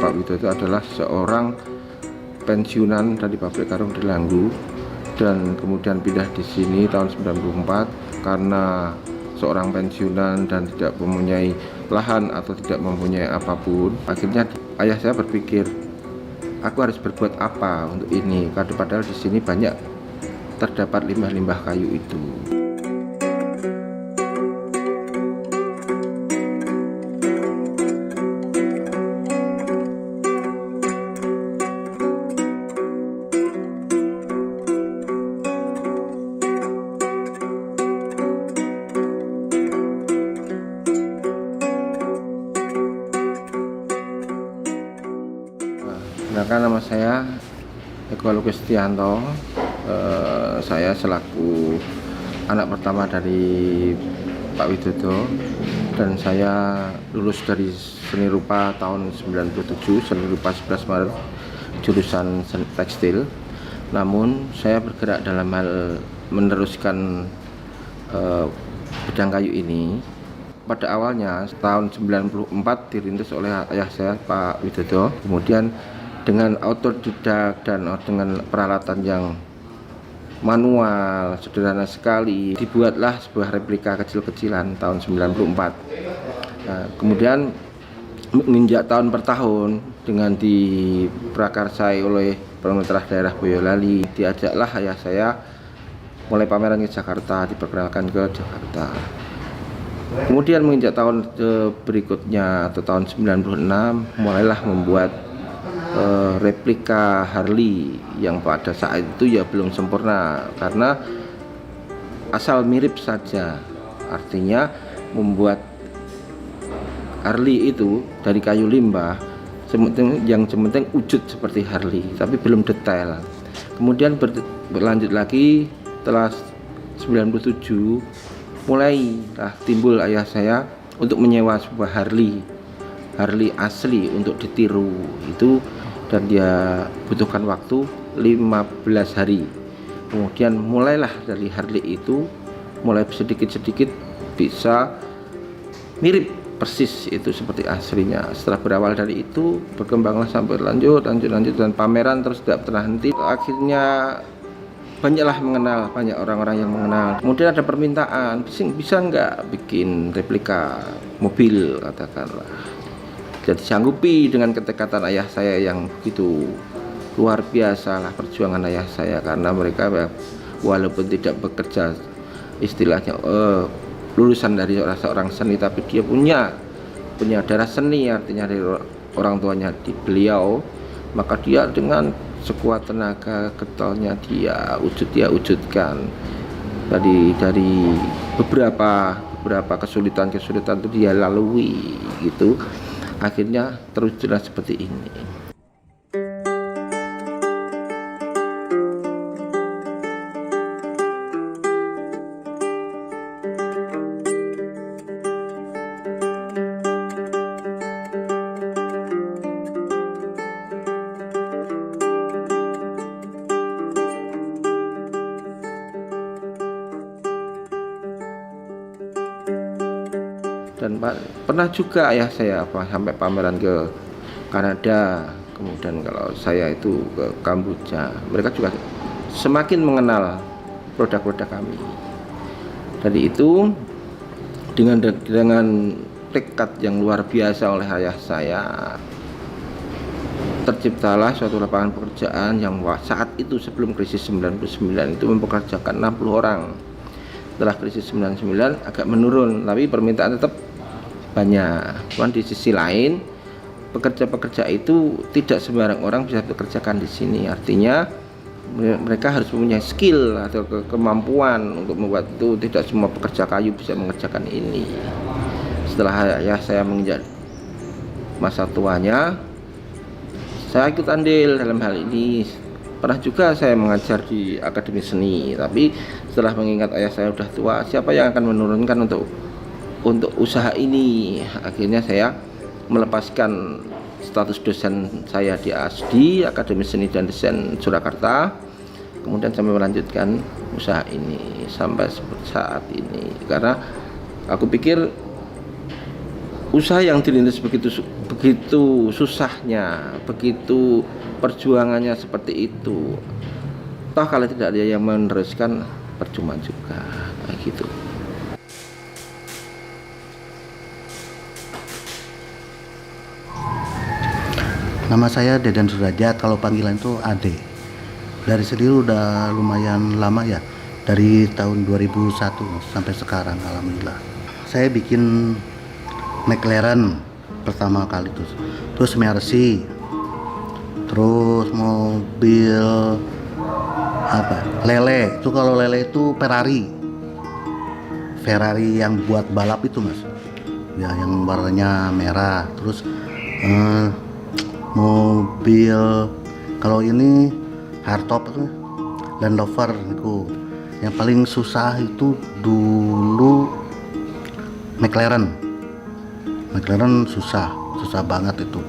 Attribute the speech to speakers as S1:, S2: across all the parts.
S1: Pak Widodo adalah seorang pensiunan dari pabrik karung Delanggu dan kemudian pindah di sini tahun 94 karena seorang pensiunan dan tidak mempunyai lahan atau tidak mempunyai apapun. Akhirnya ayah saya berpikir, aku harus berbuat apa untuk ini, karena padahal di sini banyak terdapat limbah-limbah kayu itu. Perkenalkan, nama saya Eko Lukistianto. Saya selaku anak pertama dari Pak Widodo dan saya lulus dari seni rupa tahun 97, seni rupa 11 Maret, jurusan tekstil. Namun saya bergerak dalam hal meneruskan bidang kayu ini. Pada awalnya tahun 94 dirintis oleh ayah saya Pak Widodo, kemudian dengan autodidak dan dengan peralatan yang manual sederhana sekali dibuatlah sebuah replika kecil-kecilan tahun 94. Nah, kemudian menginjak tahun per tahun dengan diprakarsai oleh pemerintah daerah Boyolali, diajaklah ayah saya mulai pameran ke Jakarta, diperkenalkan ke Jakarta. Kemudian menginjak tahun berikutnya atau tahun 96 mulailah membuat replika Harley yang pada saat itu ya belum sempurna karena asal mirip saja. Artinya membuat Harley itu dari kayu limbah yang penting wujud seperti Harley tapi belum detail. Kemudian berlanjut lagi setelah 97 mulailah timbul ayah saya untuk menyewa sebuah Harley asli untuk ditiru itu, dan dia butuhkan waktu 15 hari. Kemudian mulailah dari Harley itu mulai sedikit-sedikit bisa mirip persis itu seperti aslinya. Setelah berawal dari itu berkembanglah sampai lanjut dan pameran terus tidak pernah henti. Akhirnya banyak orang-orang yang mengenal. Kemudian ada permintaan, bisa nggak bikin replika mobil, katakanlah. Jadi sanggupi dengan ketekatan ayah saya yang begitu luar biasa lah perjuangan ayah saya, karena mereka walaupun tidak bekerja istilahnya lulusan dari seorang seni, tapi dia punya darah seni, artinya dari orang tuanya di beliau, maka dia dengan sekuat tenaga getolnya dia wujudkan dari beberapa kesulitan itu dia lalui gitu. Akhirnya terwujudlah seperti ini. Dan pernah juga ayah saya sampai pameran ke Kanada, kemudian kalau saya itu ke Kamboja. Mereka juga semakin mengenal produk-produk kami. Dari itu dengan tekad yang luar biasa oleh ayah saya, terciptalah suatu lapangan pekerjaan yang saat itu sebelum krisis 99 itu mempekerjakan 60 orang. Setelah krisis 99 agak menurun, tapi permintaan tetap banyak. Cuman di sisi lain pekerja-pekerja itu tidak sembarang orang bisa bekerjakan di sini. Artinya mereka harus mempunyai skill atau kemampuan untuk membuat itu. Tidak semua pekerja kayu bisa mengerjakan ini. Setelah ayah saya menginjak masa tuanya, saya ikut andil dalam hal ini. Pernah juga saya mengajar di Akademi Seni, tapi setelah mengingat ayah saya sudah tua, siapa yang akan menurunkan untuk usaha ini? Akhirnya saya melepaskan status dosen saya di ASDI, Akademi Seni dan Desain Surakarta, kemudian sampai melanjutkan usaha ini sampai saat ini, karena aku pikir usaha yang dirintis begitu susahnya, begitu perjuangannya seperti itu, toh kalau tidak ada yang meneruskan percuma juga, kayak gitu.
S2: Nama saya Dedan Sudrajat, kalau panggilan itu Ade. Dari sendiri udah lumayan lama ya, dari tahun 2001 sampai sekarang alhamdulillah. Saya bikin McLaren pertama kali terus Mercy, terus mobil Lele. Itu kalau Lele itu Ferrari yang buat balap itu mas, ya yang warnanya merah. Terus mobil kalau ini hardtop itu Land Rover itu. Yang paling susah itu dulu McLaren susah banget itu.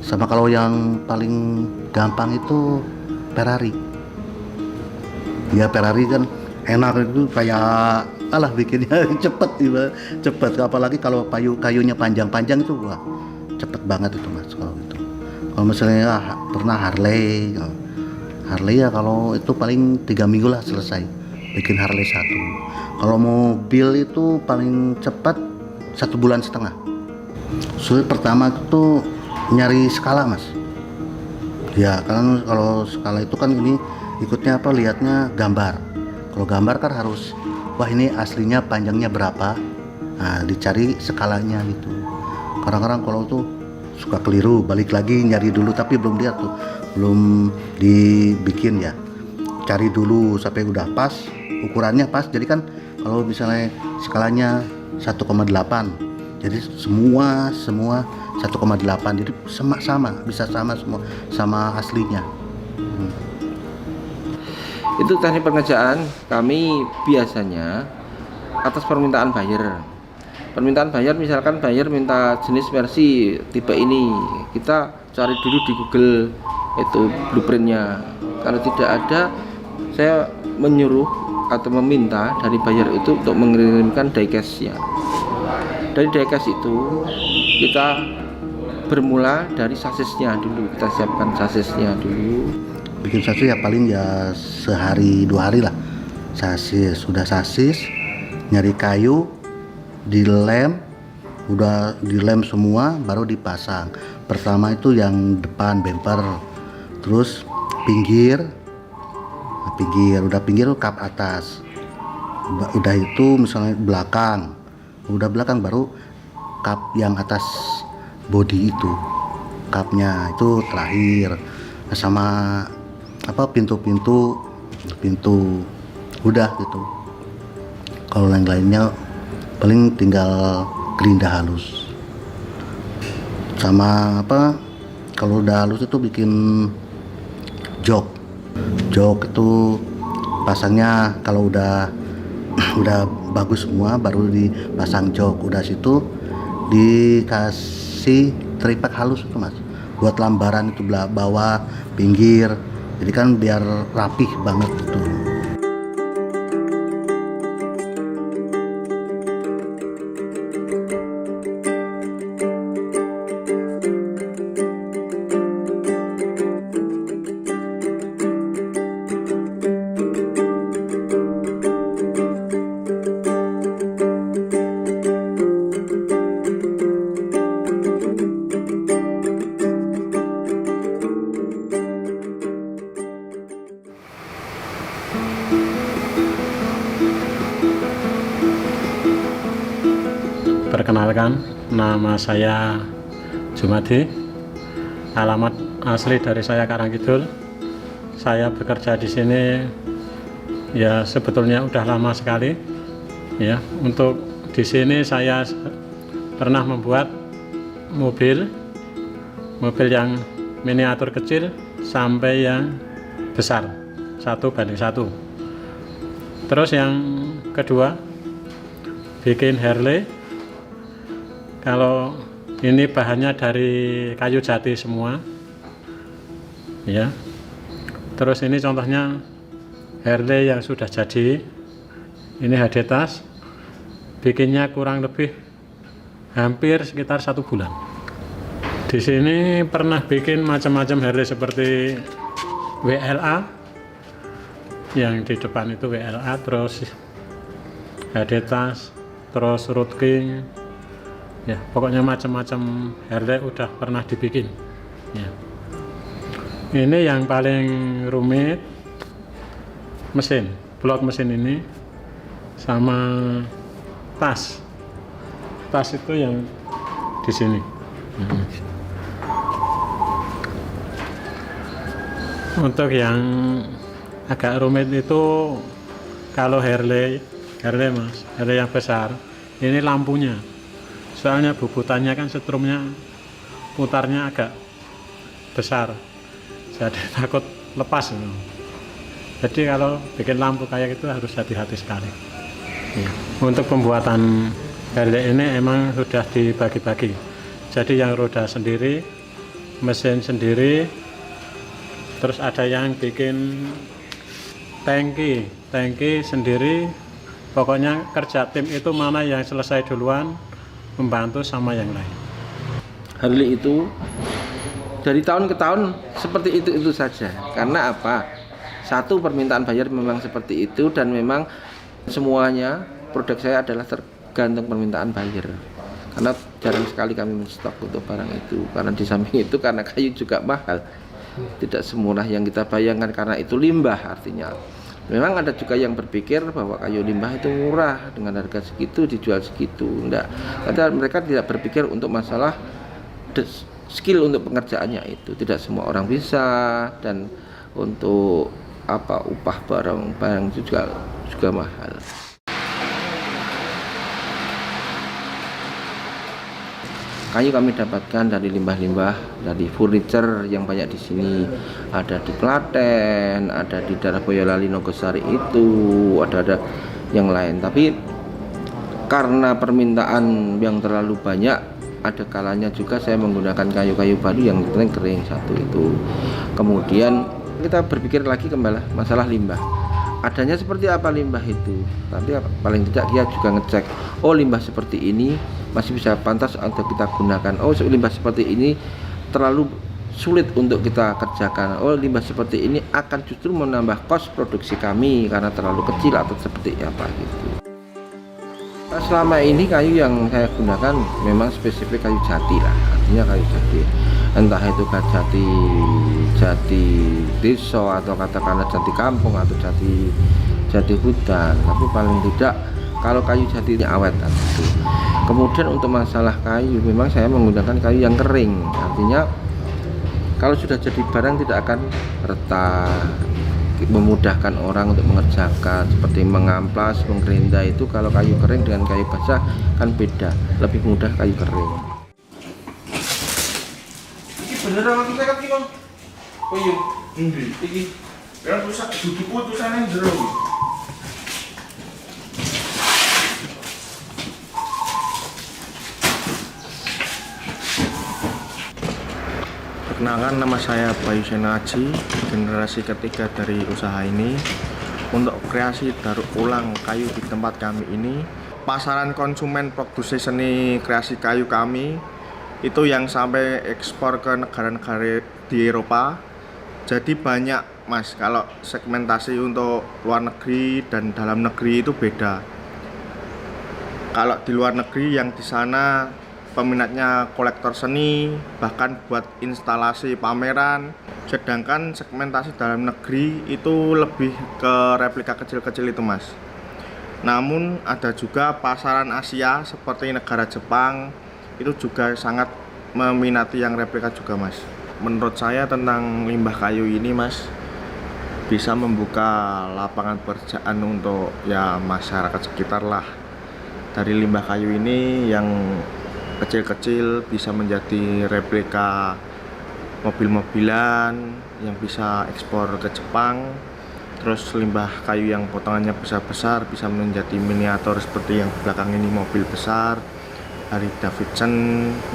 S2: Sama kalau yang paling gampang itu Ferrari. Ya Ferrari kan enak, itu kayak bikinnya cepet, apalagi kalau kayunya panjang itu wah cepet banget itu mas. Kalau itu, kalau misalnya pernah Harley ya, kalau itu paling 3 minggu lah selesai bikin Harley satu. Kalau mobil itu paling cepat 1,5 bulan. Sulit pertama itu nyari skala mas. Ya kan kalau skala itu kan ini ikutnya lihatnya gambar. Kalau gambar kan harus, wah ini aslinya panjangnya berapa, nah dicari skalanya gitu. Kadang-kadang kalau tuh suka keliru, balik lagi nyari dulu, tapi belum lihat tuh, belum dibikin ya, cari dulu sampai udah pas, ukurannya pas. Jadi kan kalau misalnya skalanya 1,8, jadi semua 1,8, jadi sama bisa sama semua sama aslinya.
S1: Itu teknik pengerjaan kami biasanya atas permintaan buyer. Permintaan buyer, misalkan buyer minta jenis Mercy tipe ini, kita cari dulu di Google itu blueprintnya. Kalau tidak ada, saya menyuruh atau meminta dari buyer itu untuk mengirimkan diecast-nya. Dari diecast itu kita bermula dari sasisnya dulu, kita siapkan sasisnya dulu.
S2: Bikin sasis ya paling ya sehari 2 hari lah. Sudah sasis, nyari kayu, udah dilem semua, baru dipasang. Pertama itu yang depan bumper, terus pinggir kap atas, udah itu misalnya belakang baru kap yang atas bodi itu, kapnya itu terakhir. Sama pintu udah gitu. Kalau yang lainnya paling tinggal gerinda halus. Sama kalau udah halus itu bikin jok itu pasangnya kalau udah bagus semua baru dipasang jok. Udah situ dikasih tripak halus itu mas, buat lambaran itu bawah pinggir, jadi kan biar rapih banget gitu.
S3: Perkenalkan, nama saya Jumadi. Alamat asli dari saya Karangkidul. Saya bekerja di sini ya sebetulnya udah lama sekali. Ya, untuk di sini saya pernah membuat mobil yang miniatur kecil sampai yang besar 1:1. Terus yang kedua bikin Harley. Kalau ini bahannya dari kayu jati semua ya. Terus ini contohnya Harley yang sudah jadi. Ini HD tas, bikinnya kurang lebih hampir sekitar 1 bulan. Di sini pernah bikin macam-macam Harley seperti WLA, yang di depan itu WLA, terus HD tas, terus Road King, ya pokoknya macam-macam Harley udah pernah dibikin. Ya. Ini yang paling rumit, mesin, blok mesin ini, sama tas itu yang di sini. Untuk yang agak rumit itu kalau Harley mas, Harley yang besar, ini lampunya, soalnya bubutannya kan setrumnya putarnya agak besar, jadi takut lepas. Jadi kalau bikin lampu kayak itu harus hati-hati sekali. Ya. Untuk pembuatan Harley ini emang sudah dibagi-bagi. Jadi yang roda sendiri, mesin sendiri, terus ada yang bikin tangki sendiri. Pokoknya kerja tim itu mana yang selesai duluan, membantu sama yang lain.
S1: Harley itu dari tahun ke tahun seperti itu saja. Karena apa? Satu, permintaan buyer memang seperti itu, dan memang semuanya produk saya adalah tergantung permintaan buyer. Karena jarang sekali kami menstok untuk barang itu. Karena di samping itu karena kayu juga mahal, tidak semurah yang kita bayangkan, karena itu limbah. Artinya memang ada juga yang berpikir bahwa kayu limbah itu murah, dengan harga segitu dijual segitu. Enggak, karena mereka tidak berpikir untuk masalah skill untuk pengerjaannya itu. Tidak semua orang bisa, dan untuk upah barang itu juga mahal. Kayu kami dapatkan dari limbah-limbah, dari furniture yang banyak di sini. Ada di Klaten, ada di daerah Boyolali, Nogosari itu, ada yang lain. Tapi karena permintaan yang terlalu banyak, ada kalanya juga saya menggunakan kayu-kayu baru yang kering satu itu. Kemudian kita berpikir lagi kembali masalah limbah. Adanya seperti apa limbah itu? Nanti paling tidak dia juga ngecek, oh limbah seperti ini masih bisa pantas untuk kita gunakan. Oh limbah seperti ini terlalu sulit untuk kita kerjakan. Oh limbah seperti ini akan justru menambah kos produksi kami karena terlalu kecil atau seperti apa gitu. Nah, selama ini kayu yang saya gunakan memang spesifik kayu jati lah, artinya kayu jati. Entah itu jati desa atau katakanlah jati kampung atau jati hutan, tapi paling tidak kalau kayu jati ini awet gitu. Kemudian untuk masalah kayu, memang saya menggunakan kayu yang kering, artinya kalau sudah jadi barang tidak akan retak, memudahkan orang untuk mengerjakan, seperti mengamplas, menggerinda itu. Kalau kayu kering dengan kayu basah kan beda, lebih mudah kayu kering.
S4: Beneran aku tekad iki, Kon. Oh iya. Endi? Iki. Ya tulisan duduku tulisane jero.
S5: Perkenalkan, nama saya Bayu Senaji, generasi ketiga dari usaha ini. Untuk kreasi daur ulang kayu di tempat kami ini, pasaran konsumen produksi seni kreasi kayu kami itu yang sampai ekspor ke negara-negara di Eropa. Jadi banyak mas, kalau segmentasi untuk luar negeri dan dalam negeri itu beda. Kalau di luar negeri yang di sana peminatnya kolektor seni, bahkan buat instalasi pameran. Sedangkan segmentasi dalam negeri itu lebih ke replika kecil-kecil itu mas. Namun ada juga pasaran Asia seperti negara Jepang, itu juga sangat meminati yang replika juga mas. Menurut saya tentang limbah kayu ini mas, bisa membuka lapangan pekerjaan untuk ya masyarakat sekitar lah. Dari limbah kayu ini yang kecil-kecil bisa menjadi replika mobil-mobilan yang bisa ekspor ke Jepang, terus limbah kayu yang potongannya besar-besar bisa menjadi miniatur seperti yang belakang ini, mobil besar Harley Davidson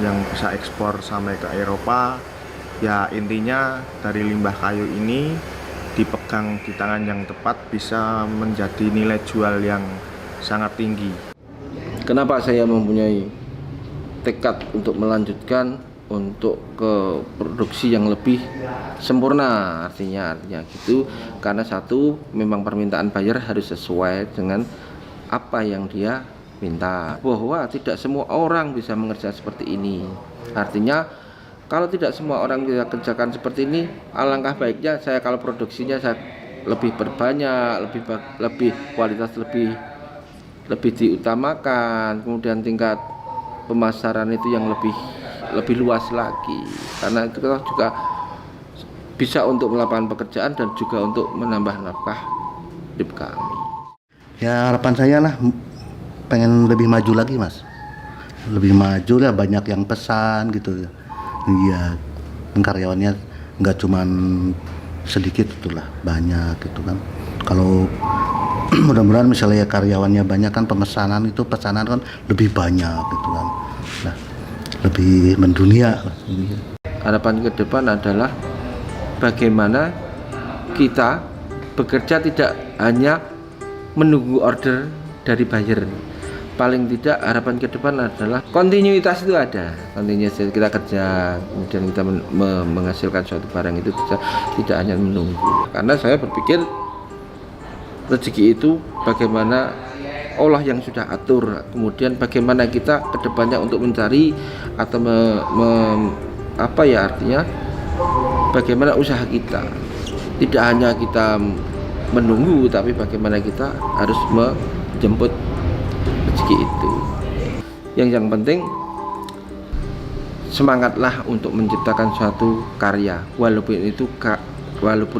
S5: yang bisa ekspor sampai ke Eropa. Ya intinya dari limbah kayu ini dipegang di tangan yang tepat bisa menjadi nilai jual yang sangat tinggi.
S1: Kenapa saya mempunyai tekad untuk melanjutkan untuk ke produksi yang lebih sempurna, artinya gitu, karena satu, memang permintaan buyer harus sesuai dengan apa yang dia minta, bahwa tidak semua orang bisa mengerjakan seperti ini. Artinya kalau tidak semua orang bisa kerjakan seperti ini, alangkah baiknya saya kalau produksinya saya lebih berbanyak, lebih kualitas lebih diutamakan, kemudian tingkat pemasaran itu yang lebih luas lagi, karena itu juga bisa untuk melakukan pekerjaan dan juga untuk menambah nafkah hidup kami.
S2: Ya harapan saya lah pengen lebih maju lagi Mas, lebih maju lah, banyak yang pesan gitu. Iya, karyawannya nggak cuman sedikit itulah, banyak gitu kan. Kalau mudah-mudahan misalnya karyawannya banyak kan, pemesanan itu pesanan kan lebih banyak gitu kan. Nah, lebih mendunia.
S1: Harapan ke depan adalah bagaimana kita bekerja tidak hanya menunggu order dari buyer. Paling tidak harapan ke depan adalah kontinuitas itu ada, kontinuitas kita kerja, kemudian kita menghasilkan suatu barang itu bisa tidak hanya menunggu. Karena saya berpikir rezeki itu bagaimana Allah yang sudah atur, kemudian bagaimana kita kedepannya untuk mencari atau artinya bagaimana usaha kita, tidak hanya kita menunggu, tapi bagaimana kita harus menjemput rezeki itu. Yang penting semangatlah untuk menciptakan suatu karya, walaupun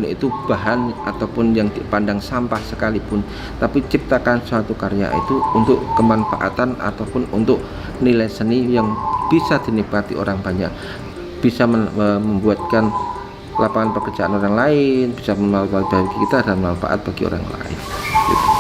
S1: itu bahan ataupun yang dipandang sampah sekalipun, tapi ciptakan suatu karya itu untuk kemanfaatan ataupun untuk nilai seni yang bisa dinikmati orang banyak, bisa membuatkan lapangan pekerjaan orang lain, bisa bermanfaat bagi kita dan manfaat bagi orang lain gitu.